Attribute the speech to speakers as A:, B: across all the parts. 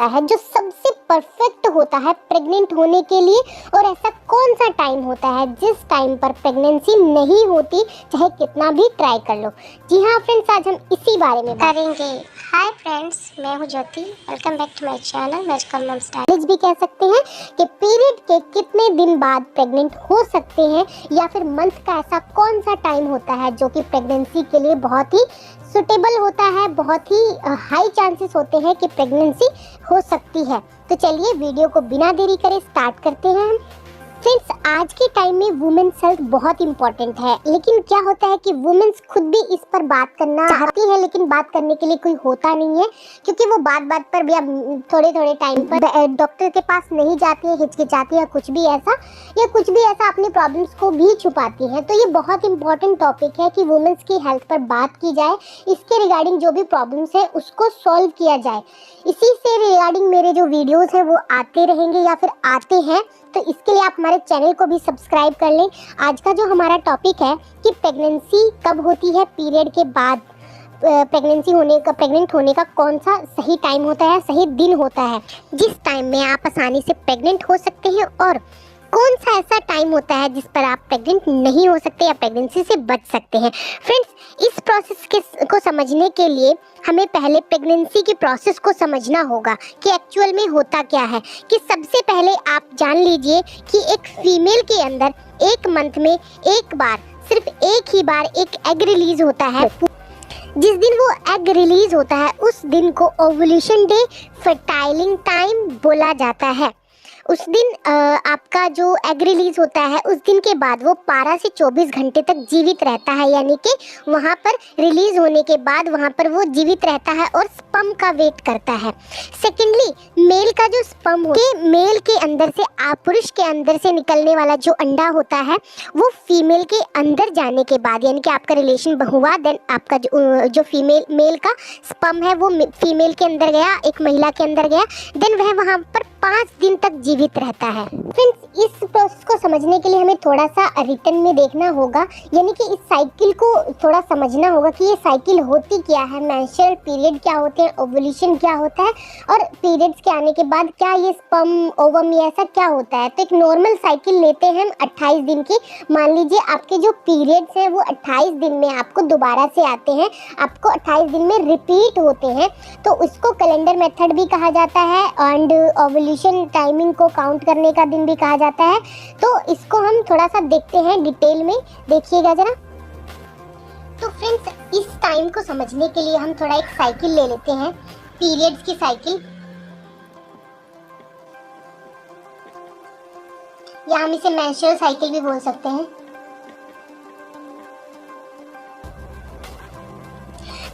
A: है जो सबसे परफेक्ट होता है प्रेग्नेंट होने के लिए, और ऐसा कौन सा टाइम होता है जिस टाइम पर प्रेगनेंसी नहीं होती चाहे कितना भी ट्राई कर लो। जी हाँ फ्रेंड्स, आज हम इसी बारे में
B: करेंगे। हाय फ्रेंड्स, मैं हूँ Jyoti. Welcome back to my channel magical mom style.
A: भी कह सकते हैं कि पीरियड के कितने दिन बाद प्रेग्नेंट हो सकते हैं, या फिर मंथ का ऐसा कौन सा टाइम होता है जो कि प्रेगनेंसी के लिए बहुत ही सुटेबल होता है, बहुत ही हाई चांसेस होते हैं कि प्रेगनेंसी हो सकती है। तो चलिए वीडियो को बिना देरी करे स्टार्ट करते हैं। फ्रेंड्स, आज के टाइम में वुमेन्स हेल्थ बहुत इंपॉर्टेंट है, लेकिन क्या होता है कि वुमेन्स खुद भी इस पर बात करना चाहती है, लेकिन बात करने के लिए कोई होता नहीं है, क्योंकि वो बात बात पर या थोड़े थोड़े टाइम पर डॉक्टर के पास नहीं जाती है, हिचकिचाती है, कुछ भी ऐसा अपनी प्रॉब्लम्स को भी छुपाती है। तो ये बहुत इंपॉर्टेंट टॉपिक है कि वुमेन्स की हेल्थ पर बात की जाए, इसके रिगार्डिंग जो भी प्रॉब्लम्स है उसको सॉल्व किया जाए। इसी से रिगार्डिंग मेरे जो वीडियोस हैं वो आते रहेंगे या फिर आते हैं, तो इसके लिए आप हमारे चैनल को भी सब्सक्राइब कर लें। आज का जो हमारा टॉपिक है कि प्रेगनेंसी कब होती है, पीरियड के बाद प्रेग्नेंट होने का कौन सा सही टाइम होता है, सही दिन होता है जिस टाइम में आप आसानी से प्रेग्नेंट हो सकते हैं, और कौन सा ऐसा टाइम होता है जिस पर आप प्रेग्नेंट नहीं हो सकते या प्रेगनेंसी से बच सकते हैं। फ्रेंड्स, इस प्रोसेस को समझने के लिए हमें पहले प्रेगनेंसी की प्रोसेस को समझना होगा कि एक्चुअल में होता क्या है। कि सबसे पहले आप जान लीजिए कि एक फीमेल के अंदर एक मंथ में एक बार, सिर्फ एक ही बार एक एग रिलीज होता है। जिस दिन वो एग रिलीज होता है उस दिन को ओव्यूलेशन डे, फर्टाइलिंग टाइम बोला जाता है। उस दिन आपका जो एग रिलीज होता है उस दिन के बाद वो 12 से 24 घंटे तक जीवित रहता है, यानी कि वहाँ पर रिलीज होने के बाद वहाँ पर वो जीवित रहता है और स्पर्म का वेट करता है। सेकेंडली, मेल का जो स्पर्म मेल के अंदर से पुरुष के अंदर से निकलने वाला जो अंडा होता है वो फीमेल के अंदर जाने के बाद, यानी कि आपका रिलेशन हुआ, देन आपका जो मेल का स्पर्म है वो फीमेल के अंदर गया, एक महिला के अंदर गया, देन वह वहाँ पर 5 दिन तक जीवित रहता है। फ्रेंड्स, इस प्रोसेस को समझने के लिए हमें थोड़ा सा रिटर्न में देखना होगा, यानी कि इस साइकिल को थोड़ा समझना होगा कि ये साइकिल होती क्या है, मेंस्ट्रुअल पीरियड क्या होते हैं, ओव्यूलेशन क्या होता है, और पीरियड्स के आने के बाद क्या ये स्पर्म ओवम या ऐसा क्या होता है। तो एक नॉर्मल साइकिल लेते हैं हम 28 दिन की। मान लीजिए आपके जो पीरियड्स हैं वो 28 दिन में आपको दोबारा से आते हैं, आपको 28 दिन में रिपीट होते हैं, तो उसको कैलेंडर मेथड भी कहा जाता है एंड ओव्यूलेशन टाइमिंग को काउंट करने का दिन भी कहा जाता है। तो इसको हम थोड़ा सा देखते हैं डिटेल में, देखिएगा जरा। तो फ्रेंड्स, इस टाइम को समझने के लिए हम थोड़ा एक साइकिल ले लेते हैं, पीरियड्स की साइकिल, या हम इसे मेंस्ट्रुअल साइकिल भी बोल सकते हैं।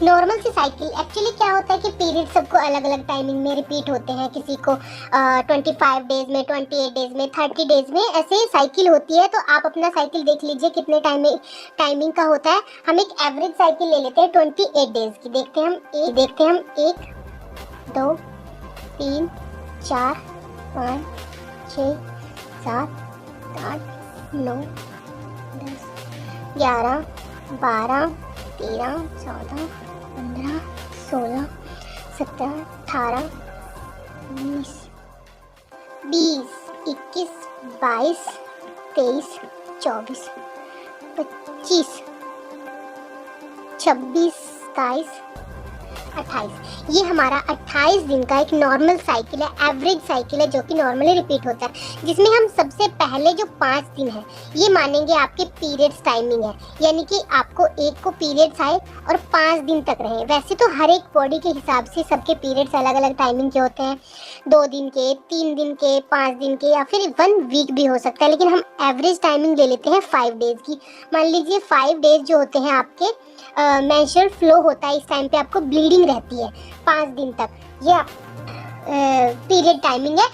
A: नॉर्मल सी साइकिल एक्चुअली क्या होता है कि पीरियड सबको अलग अलग टाइमिंग में रिपीट होते हैं, किसी को 25 डेज में, 28 डेज में, 30 डेज में, ऐसे साइकिल होती है। तो आप अपना साइकिल देख लीजिए कितने टाइमिंग का होता है। हम एक एवरेज साइकिल ले लेते हैं 28 डेज की। देखते हैं हम 1 2 3 4 5 6 7 8 9 10 11 12 13 14 15 16 17 18 19 20 21 22 23 24 25 26 27 28। ये हमारा 28 दिन का एक नॉर्मल साइकिल है, एवरेज साइकिल है, जो कि नॉर्मली रिपीट होता है, जिसमें हम सबसे पहले जो 5 दिन है ये मानेंगे आपके पीरियड्स टाइमिंग है, यानी कि आपको एक को पीरियड्स आए और 5 दिन तक रहे। वैसे तो हर एक बॉडी के हिसाब से सबके पीरियड्स अलग अलग टाइमिंग के होते हैं, 2 दिन के, 3 दिन के, 5 दिन के, या फिर 1 वीक भी हो सकता है, लेकिन हम एवरेज टाइमिंग ले लेते हैं 5 डेज की। मान लीजिए 5 डेज जो होते हैं आपके मेंस्ट्रुअल फ्लो होता है, इस टाइम पे आपको ब्लीडिंग रहती है 5 दिन तक, ये पीरियड टाइमिंग है।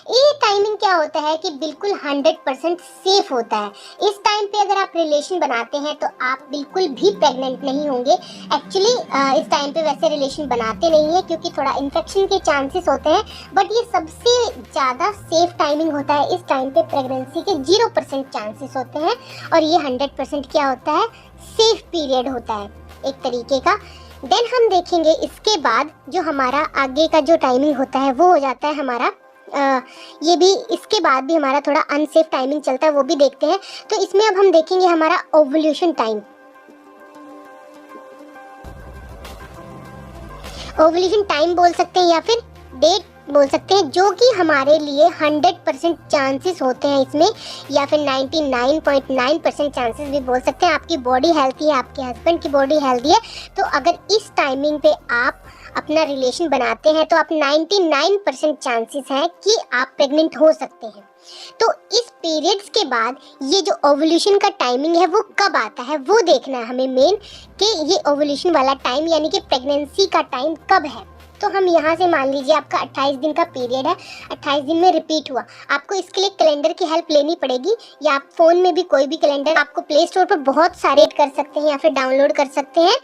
A: ये टाइमिंग क्या होता है कि बिल्कुल 100% सेफ होता है। इस टाइम पे अगर आप रिलेशन बनाते हैं तो आप बिल्कुल भी प्रेग्नेंट नहीं होंगे। एक्चुअली इस टाइम पे वैसे रिलेशन बनाते नहीं है क्योंकि थोड़ा इन्फेक्शन के चांसेस होते हैं, बट ये सबसे ज़्यादा सेफ टाइमिंग होता है। इस टाइम पे प्रेगनेंसी के 0% चांसेस होते हैं और ये 100% क्या होता है, सेफ पीरियड होता है एक तरीके का। देन हम देखेंगे इसके बाद जो हमारा आगे का जो टाइमिंग होता है वो हो जाता है हमारा ये भी, इसके बाद भी हमारा थोड़ा अनसेफ टाइमिंग चलता है, वो भी देखते हैं। तो इसमें अब हम देखेंगे हमारा ओवुलेशन टाइम। ओवुलेशन टाइम बोल सकते हैं या फिर डेट बोल सकते हैं, जो कि हमारे लिए 100% चांसेस होते हैं इसमें, या फिर 99.9% चांसेस भी बोल सकते हैं। आपकी बॉडी हेल्थी है, आपके हस्बैंड की बॉडी हेल्थी है, तो अगर इस टाइमिंग पे आप अपना रिलेशन बनाते हैं तो आप 99% चांसेस हैं कि आप प्रेग्नेंट हो सकते हैं। तो इस पीरियड्स के बाद ये जो ओवुलेशन का टाइमिंग है वो कब आता है वो देखना है हमें मेन, कि ये ओवुलेशन वाला टाइम यानी कि प्रेगनेंसी का टाइम कब है। तो हम यहाँ से मान लीजिए आपका 28 दिन का पीरियड है, 28 दिन में रिपीट हुआ। आपको इसके लिए कैलेंडर की हेल्प लेनी पड़ेगी, या आप फ़ोन में भी कोई भी कैलेंडर आपको प्ले स्टोर पर बहुत सारे कर सकते हैं या फिर डाउनलोड कर सकते हैं,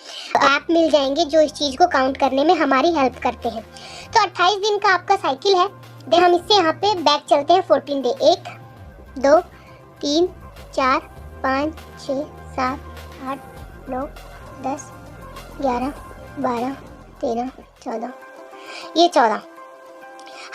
A: ऐप मिल जाएंगे जो इस चीज़ को काउंट करने में हमारी हेल्प करते हैं। तो 28 दिन का आपका साइकिल है। देन हम इससे यहाँ पे बैक चलते हैं 14 डे, 1 2 3 4 5 6 7 8 9 10 11 12 13 14, ये 14,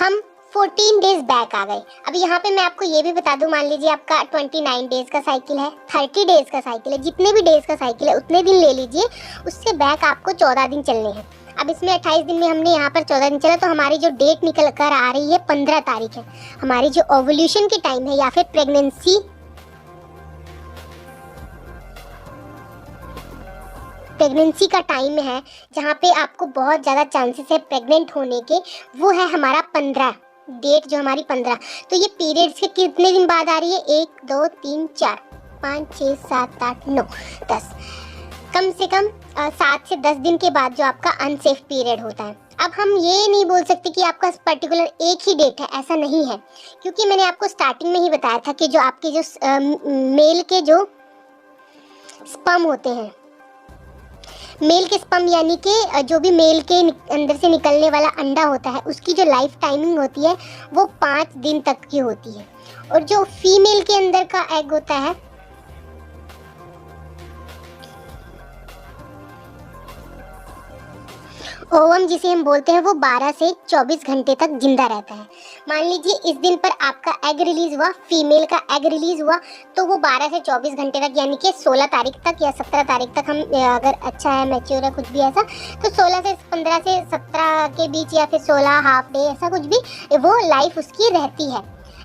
A: हम 14 डेज बैक आ गए। अब यहाँ पे मैं आपको ये भी बता दूं, मान लीजिए आपका 29 डेज का साइकिल है, 30 डेज का साइकिल है, जितने भी डेज का साइकिल है उतने दिन ले लीजिए, उससे बैक आपको 14 दिन चलने हैं। अब इसमें 28 दिन में हमने यहाँ पर 14 दिन चला, तो हमारी जो डेट निकल कर आ रही है 15 तारीख है, हमारी जो ओवुलेशन की टाइम है या फिर प्रेगनेंसी का टाइम है, जहाँ पे आपको बहुत ज़्यादा चांसेस है प्रेग्नेंट होने के, वो है हमारा 15 डेट, जो हमारी 15। तो ये पीरियड्स के कितने दिन बाद आ रही है? 1 2 3 4 5 6 7 8 9 10, कम से कम 7 से 10 दिन के बाद जो आपका अनसेफ पीरियड होता है। अब हम ये नहीं बोल सकते कि आपका पर्टिकुलर एक ही डेट है, ऐसा नहीं है, क्योंकि मैंने आपको स्टार्टिंग में ही बताया था कि जो आपके जो मेल के जो स्पर्म होते हैं, मेल के स्पर्म यानी कि जो भी मेल के अंदर से निकलने वाला अंडा होता है, उसकी जो लाइफ टाइमिंग होती है वो 5 दिन तक की होती है। और जो फीमेल के अंदर का एग होता है, ओवम जिसे हम बोलते हैं, वो 12 से 24 घंटे तक जिंदा रहता है। मान लीजिए इस दिन पर आपका एग रिलीज हुआ, फीमेल का एग रिलीज हुआ, तो वो 12 से 24 घंटे तक यानी कि 16 तारीख तक या 17 तारीख तक, हम अगर अच्छा है मैच्योर है कुछ भी ऐसा, तो 16 से 15 से 17 के बीच या फिर 16 हाफ डे ऐसा कुछ भी, वो लाइफ उसकी रहती है।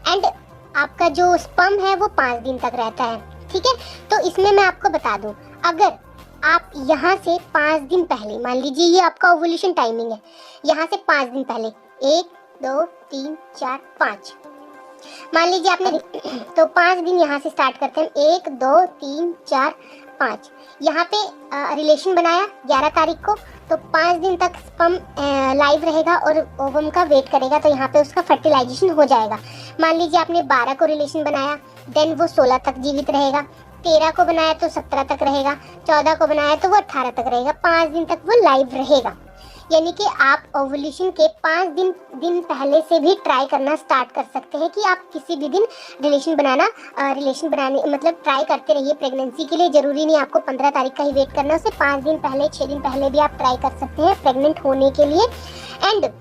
A: एंड आपका जो स्पर्म है वो 5 दिन तक रहता है। ठीक है, तो इसमें मैं आपको बता दूँ, अगर आप यहाँ से 5 दिन पहले, मान लीजिए ये आपका ओवुलेशन टाइमिंग है, यहाँ से 5 दिन पहले 1 2 3 4 5, मान लीजिए आपने तो 5 दिन यहाँ से स्टार्ट करते हैं, 1 2 3 4 5, यहाँ पे रिलेशन बनाया 11 तारीख को, तो 5 दिन तक स्पर्म लाइव रहेगा और ओवम का वेट करेगा, तो यहाँ पे उसका फर्टिलाइजेशन हो जाएगा। मान लीजिए आपने 12 को रिलेशन बनाया, देन वो 16 तक जीवित रहेगा, 13 को बनाया तो 17 तक रहेगा, 14 को बनाया तो वो 18 तक रहेगा, 5 दिन तक वो लाइव रहेगा। यानी कि आप ओवुलेशन के 5 दिन पहले से भी ट्राई करना स्टार्ट कर सकते हैं कि आप किसी भी दिन रिलेशन बनाने मतलब ट्राई करते रहिए प्रेगनेंसी के लिए। ज़रूरी नहीं आपको 15 तारीख का ही वेट करना, उससे 5 दिन पहले 6 दिन पहले भी आप ट्राई कर सकते हैं प्रेग्नेंट होने के लिए। एंड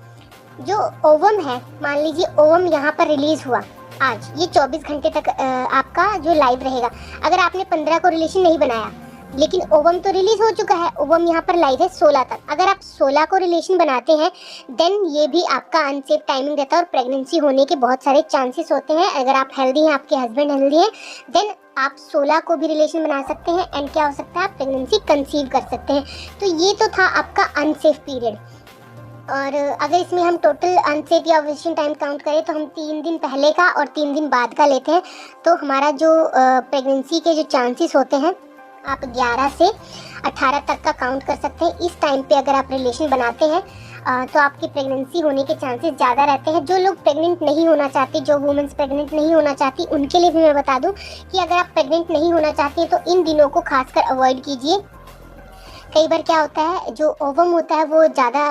A: जो ओवम है, मान लीजिए ओवम यहाँ पर रिलीज़ हुआ आज, ये 24 घंटे तक आपका जो लाइव रहेगा। अगर आपने 15 को रिलेशन नहीं बनाया, लेकिन ओवम तो रिलीज हो चुका है, ओवम यहाँ पर लाइव है 16 तक, अगर आप 16 को रिलेशन बनाते हैं, देन ये भी आपका अनसेफ टाइमिंग रहता है और प्रेगनेंसी होने के बहुत सारे चांसेस होते हैं। अगर आप हेल्दी हैं, आपके हस्बैंड हेल्दी हैं, देन आप 16 को भी रिलेशन बना सकते हैं, एंड क्या हो सकता है, आप प्रेगनेंसी कंसीव कर सकते हैं। तो ये तो था आपका अनसेफ पीरियड। और अगर इसमें हम टोटल अनसेफ या ओवुलेशन टाइम काउंट करें, तो हम 3 दिन पहले का और 3 दिन बाद का लेते हैं, तो हमारा जो प्रेगनेंसी के जो चांसेस होते हैं, आप 11 से 18 तक का काउंट कर सकते हैं। इस टाइम पे अगर आप रिलेशन बनाते हैं तो आपकी प्रेगनेंसी होने के चांसेस ज़्यादा रहते हैं। जो लोग प्रेग्नेंट नहीं होना चाहते, जो वुमेन्स प्रेग्नेंट नहीं होना चाहती, उनके लिए भी मैं बता दूं कि अगर आप प्रेग्नेंट नहीं होना चाहते तो इन दिनों को खासकर अवॉइड कीजिए, कई बार क्या होता है, जो ओवम होता है वो ज़्यादा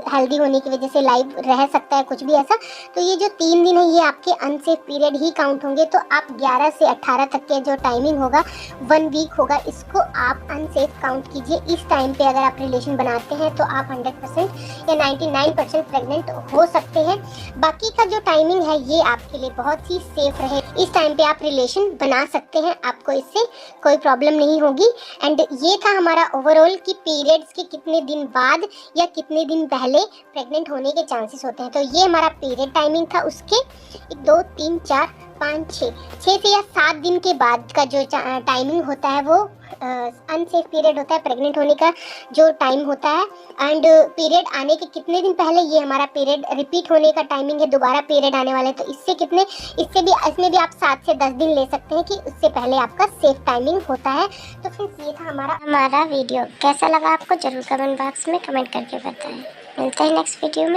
A: हेल्दी होने की वजह से लाइव रह सकता है, कुछ भी ऐसा। तो ये जो 3 दिन है ये आपके अनसेफ पीरियड ही काउंट होंगे। तो आप 11 से 18 तक के जो टाइमिंग होगा 1 वीक होगा, इसको आप अनसेफ काउंट कीजिए। इस टाइम पे अगर आप रिलेशन बनाते हैं तो आप 100% या 99% प्रेग्नेंट हो सकते हैं। बाकी का जो टाइमिंग है ये आपके लिए बहुत ही सेफ रहे। इस टाइम पे आप रिलेशन बना सकते हैं, आपको इससे कोई प्रॉब्लम नहीं होगी। एंड ये था हमारा ओवरऑल कि पीरियड्स के कितने दिन बाद या कितने दिन पहले प्रेग्नेंट होने के चांसेस होते हैं। तो ये हमारा पीरियड टाइमिंग था। उसके 1 2 3 4 5 6 से या 7 दिन के बाद का जो टाइमिंग होता है वो अनसेफ पीरियड होता है, प्रेग्नेंट होने का जो टाइम होता है। एंड पीरियड आने के कितने दिन पहले ये हमारा पीरियड रिपीट होने का टाइमिंग है, दोबारा पीरियड आने वाला है। तो इसमें भी आप 7 से 10 दिन ले सकते हैं कि उससे पहले आपका सेफ टाइमिंग होता है। तो फ्रेंड्स ये था
B: हमारा वीडियो। कैसा लगा आपको जरूर कमेंट बॉक्स में कमेंट करके बताएं। मिलते हैं नेक्स्ट वीडियो में।